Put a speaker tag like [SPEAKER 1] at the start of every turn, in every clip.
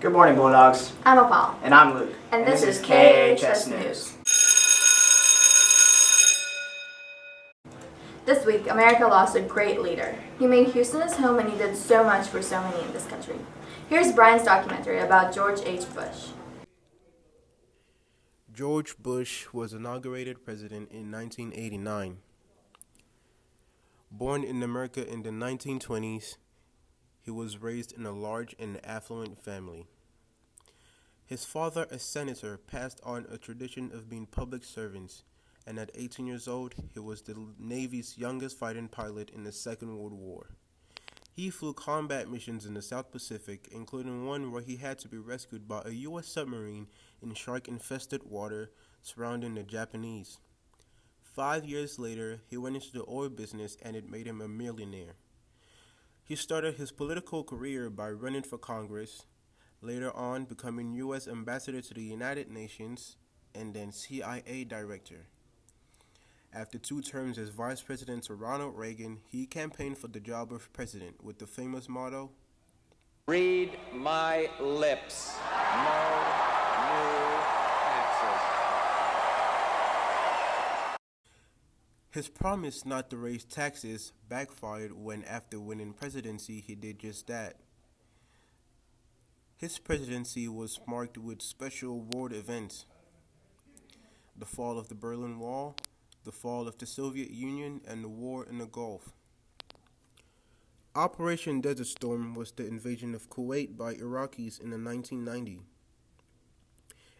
[SPEAKER 1] Good morning, Bulldogs.
[SPEAKER 2] I'm Opal.
[SPEAKER 1] And I'm Luke.
[SPEAKER 2] And this is KHS News. This week, America lost a great leader. He made Houston his home and he did so much for so many in this country. Here's Brian's documentary about George H. Bush.
[SPEAKER 3] George Bush was inaugurated president in 1989. Born in America in the 1920s, he was raised in a large and affluent family. His father, a senator, passed on a tradition of being public servants, and at 18 years old, he was the Navy's youngest fighting pilot in the Second World War. He flew combat missions in the South Pacific, including one where he had to be rescued by a U.S. submarine in shark-infested water surrounding the Japanese. 5 years later, he went into the oil business and it made him a millionaire. He started his political career by running for Congress, later on becoming U.S. Ambassador to the United Nations, and then CIA Director. After 2 terms as Vice President to Ronald Reagan, he campaigned for the job of president with the famous motto,
[SPEAKER 4] "Read my lips, no new taxes."
[SPEAKER 3] His promise not to raise taxes backfired when, after winning presidency, he did just that. His presidency was marked with special world events: the fall of the Berlin Wall, the fall of the Soviet Union, and the war in the Gulf. Operation Desert Storm was the invasion of Kuwait by Iraqis in the 1990s.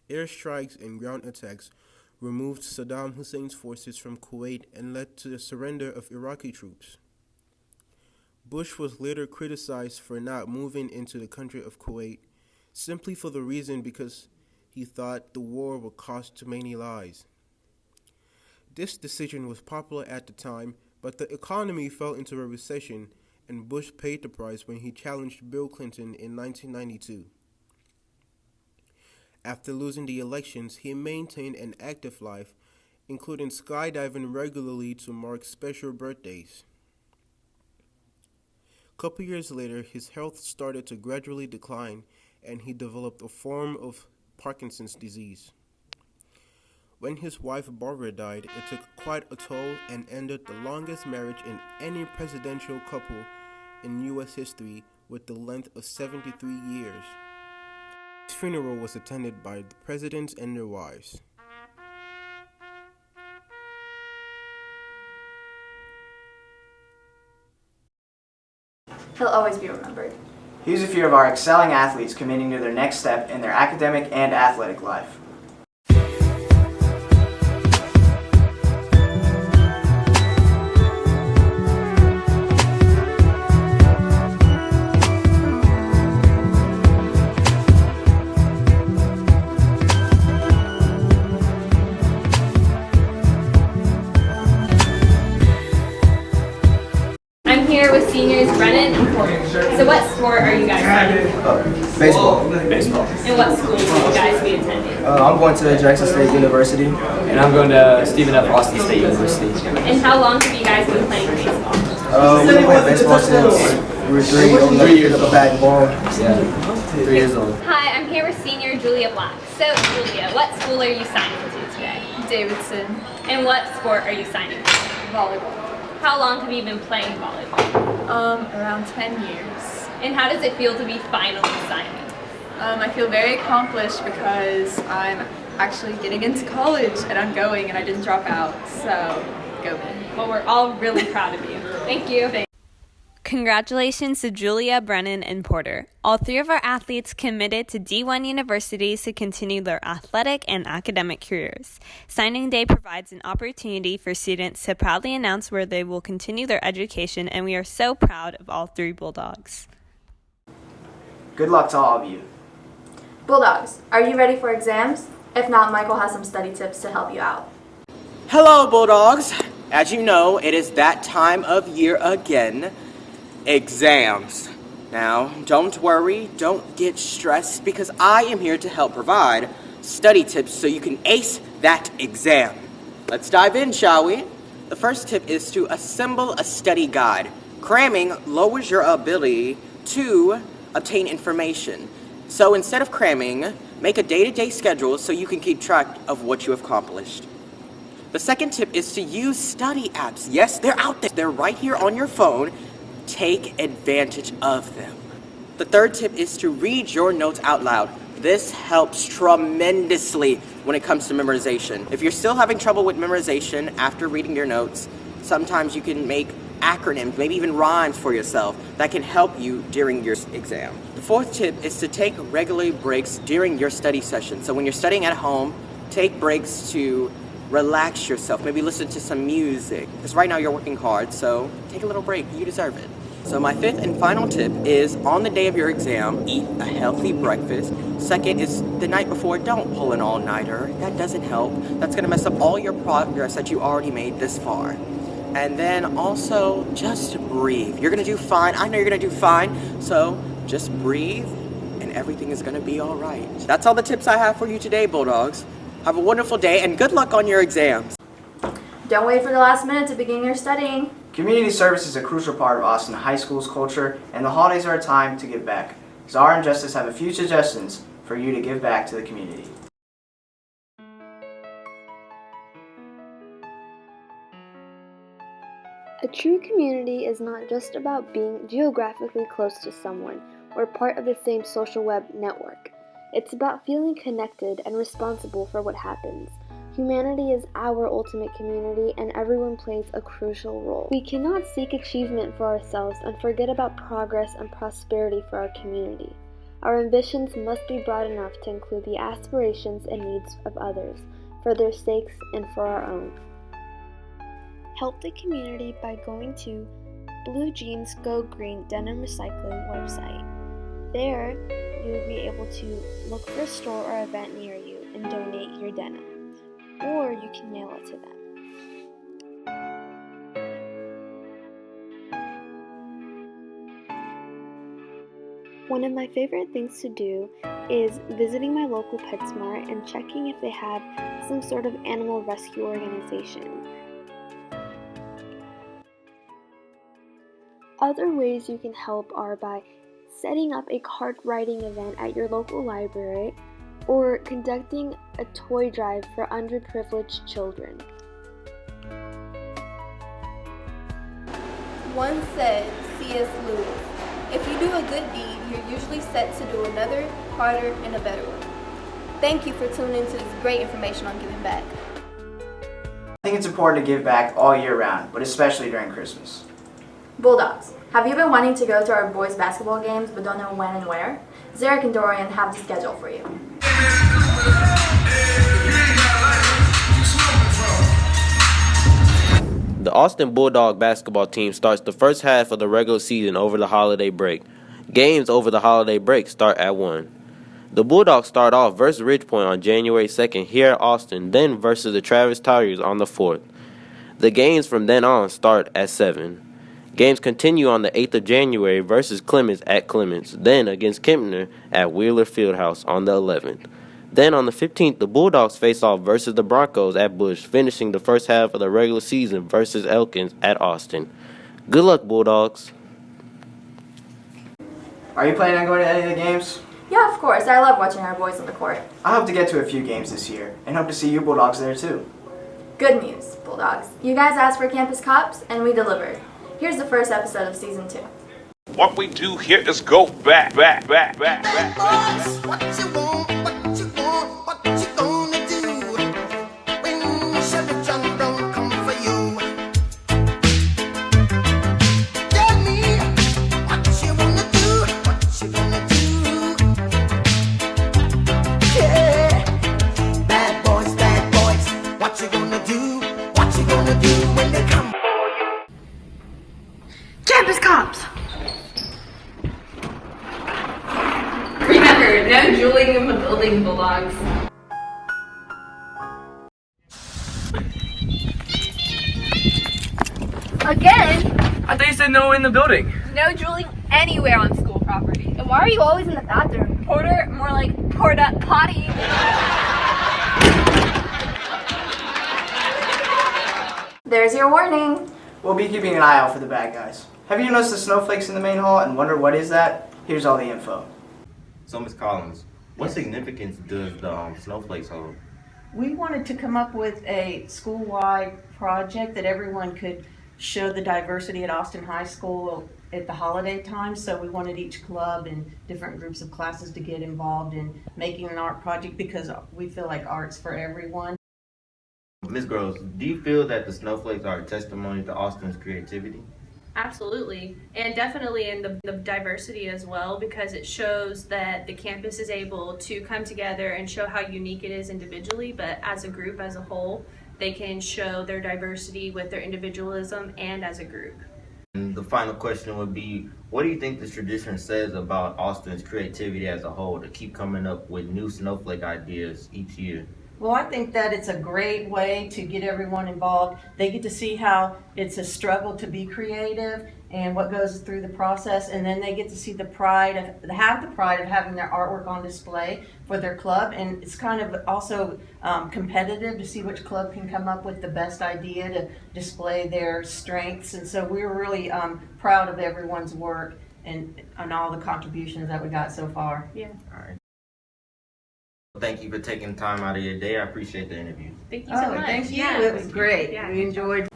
[SPEAKER 3] Airstrikes and ground attacks removed Saddam Hussein's forces from Kuwait and led to the surrender of Iraqi troops. Bush was later criticized for not moving into the country of Kuwait, simply for the reason because he thought the war would cost too many lives. This decision was popular at the time, but the economy fell into a recession, and Bush paid the price when he challenged Bill Clinton in 1992. After losing the elections, he maintained an active life, including skydiving regularly to mark special birthdays. A couple years later, his health started to gradually decline, and he developed a form of Parkinson's disease. When his wife Barbara died, it took quite a toll and ended the longest marriage in any presidential couple in U.S. history, with the length of 73 years. His funeral was attended by the presidents and their wives.
[SPEAKER 2] He'll always be remembered.
[SPEAKER 1] Here's a few of our excelling athletes committing to their next step in their academic and athletic life.
[SPEAKER 5] I'm here with seniors Brennan and Porter. So what sport are you guys playing?
[SPEAKER 1] Baseball.
[SPEAKER 5] And what school will you guys be attending?
[SPEAKER 1] I'm going to Jackson State University. And I'm going to Stephen F. Austin State University.
[SPEAKER 5] And how long have you guys been playing baseball?
[SPEAKER 1] We've been playing baseball since we were 3 years old. Bat and ball. Yeah, 3 years old.
[SPEAKER 5] Hi, I'm here with senior Julia Black. So Julia, what school are you signing to today?
[SPEAKER 6] Davidson.
[SPEAKER 5] And what sport are you signing to?
[SPEAKER 6] Volleyball.
[SPEAKER 5] How long have you been playing volleyball?
[SPEAKER 6] Around 10 years.
[SPEAKER 5] And how does it feel to be finally signing?
[SPEAKER 6] I feel very accomplished because I'm actually getting into college and I'm going and I didn't drop out, so go me.
[SPEAKER 5] Well, we're all really proud of you. Thank you. Congratulations to Julia, Brennan, and Porter. All 3 of our athletes committed to D1 universities to continue their athletic and academic careers. Signing Day provides an opportunity for students to proudly announce where they will continue their education, and we are so proud of all 3 Bulldogs.
[SPEAKER 1] Good luck to all of you.
[SPEAKER 2] Bulldogs, are you ready for exams? If not, Michael has some study tips to help you out.
[SPEAKER 7] Hello, Bulldogs. As you know, it is that time of year again. Exams. Now, don't worry, don't get stressed, because I am here to help provide study tips so you can ace that exam. Let's dive in, shall we? The first tip is to assemble a study guide. Cramming lowers your ability to obtain information. So instead of cramming, make a day-to-day schedule so you can keep track of what you have accomplished. The second tip is to use study apps. Yes, they're out there. They're right here on your phone. Take advantage of them. The third tip is to read your notes out loud. This helps tremendously when it comes to memorization. If you're still having trouble with memorization after reading your notes, sometimes you can make acronyms, maybe even rhymes for yourself that can help you during your exam. The fourth tip is to take regular breaks during your study session. So when you're studying at home, take breaks to relax yourself, maybe listen to some music. Because right now you're working hard, so take a little break, you deserve it. So my fifth and final tip is on the day of your exam, eat a healthy breakfast. Second is the night before, don't pull an all-nighter. That doesn't help. That's gonna mess up all your progress that you already made this far. And then also, just breathe. You're gonna do fine. I know you're gonna do fine. So just breathe and everything is gonna be all right. That's all the tips I have for you today, Bulldogs. Have a wonderful day and good luck on your exams.
[SPEAKER 2] Don't wait for the last minute to begin your studying.
[SPEAKER 1] Community service is a crucial part of Austin High School's culture, and the holidays are a time to give back. Czar and Justice have a few suggestions for you to give back to the community.
[SPEAKER 8] A true community is not just about being geographically close to someone or part of the same social web network. It's about feeling connected and responsible for what happens. Humanity is our ultimate community, and everyone plays a crucial role. We cannot seek achievement for ourselves and forget about progress and prosperity for our community. Our ambitions must be broad enough to include the aspirations and needs of others, for their sakes and for our own. Help the community by going to Blue Jeans Go Green Denim Recycling website. There, you will be able to look for a store or event near you and donate your denim, or you can mail it to them. One of my favorite things to do is visiting my local PetSmart and checking if they have some sort of animal rescue organization. Other ways you can help are by setting up a card writing event at your local library or conducting a toy drive for underprivileged children.
[SPEAKER 9] Once said C.S. Lewis, if you do a good deed, you're usually set to do another, harder, and a better one. Thank you for tuning into this great information on giving back.
[SPEAKER 1] I think it's important to give back all year round, but especially during Christmas.
[SPEAKER 2] Bulldogs, have you been wanting to go to our boys' basketball games but don't know when and where? Zarek and Dorian have the schedule for you.
[SPEAKER 3] The Austin Bulldog basketball team starts the first half of the regular season over the holiday break. Games over the holiday break start at 1. The Bulldogs start off versus Ridgepoint on January 2nd here at Austin, then versus the Travis Tigers on the 4th. The games from then on start at 7. Games continue on the 8th of January versus Clements at Clements, then against Kempner at Wheeler Fieldhouse on the 11th. Then on the 15th, the Bulldogs face off versus the Broncos at Busch, finishing the first half of the regular season versus Elkins at Austin. Good luck, Bulldogs.
[SPEAKER 1] Are you planning on going to any of the games?
[SPEAKER 2] Yeah, of course. I love watching our boys on the court.
[SPEAKER 1] I hope to get to a few games this year, and hope to see you Bulldogs there too.
[SPEAKER 2] Good news, Bulldogs. You guys asked for Campus Cops, and we delivered. Here's the first episode of Season 2.
[SPEAKER 10] What we do here is go back.
[SPEAKER 11] Boys, what you want, what you want, what you gonna do when Chevy John don't come for you? Tell me what you wanna do, what you gonna do? Yeah, bad boys, what you gonna do? What you gonna do when they come for you?
[SPEAKER 6] Campus Cops! Remember, no dueling in the building, Bulldogs.
[SPEAKER 12] Again?
[SPEAKER 13] I thought you said no in the building.
[SPEAKER 12] No dueling anywhere on school property. And why are you always in the bathroom? Porter, more like porta potty.
[SPEAKER 2] There's your warning.
[SPEAKER 1] We'll be keeping an eye out for the bad guys. Have you noticed the snowflakes in the main hall and wonder what is that? Here's all the info.
[SPEAKER 14] So, Ms. Collins, what significance does the Snowflakes hold?
[SPEAKER 15] We wanted to come up with a school-wide project that everyone could show the diversity at Austin High School at the holiday time. So we wanted each club and different groups of classes to get involved in making an art project because we feel like art's for everyone.
[SPEAKER 14] Ms. Groves, do you feel that the Snowflakes are a testimony to Austin's creativity?
[SPEAKER 16] Absolutely, and definitely in the diversity as well, because it shows that the campus is able to come together and show how unique it is individually, but as a group, as a whole, they can show their diversity with their individualism and as a group.
[SPEAKER 14] And the final question would be, what do you think this tradition says about Austin's creativity as a whole to keep coming up with new snowflake ideas each year?
[SPEAKER 15] Well, I think that it's a great way to get everyone involved. They get to see how it's a struggle to be creative and what goes through the process, and then they get to see the pride of having their artwork on display for their club. And it's kind of also competitive to see which club can come up with the best idea to display their strengths. And so we're really proud of everyone's work and all the contributions that we got so far.
[SPEAKER 16] Yeah.
[SPEAKER 14] All right. Thank you for taking time out of your day. I appreciate the interview.
[SPEAKER 16] Thank you so much.
[SPEAKER 15] Thank you.
[SPEAKER 16] Yeah.
[SPEAKER 15] It was great.
[SPEAKER 16] Yeah.
[SPEAKER 15] We enjoyed.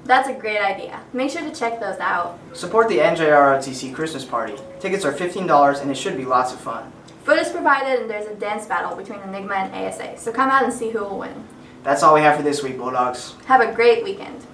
[SPEAKER 2] That's a great idea. Make sure to check those out.
[SPEAKER 1] Support the NJROTC Christmas Party. Tickets are $15 and it should be lots of fun.
[SPEAKER 2] Food is provided and there's a dance battle between Enigma and ASA, so come out and see who will win.
[SPEAKER 1] That's all we have for this week, Bulldogs.
[SPEAKER 2] Have a great weekend.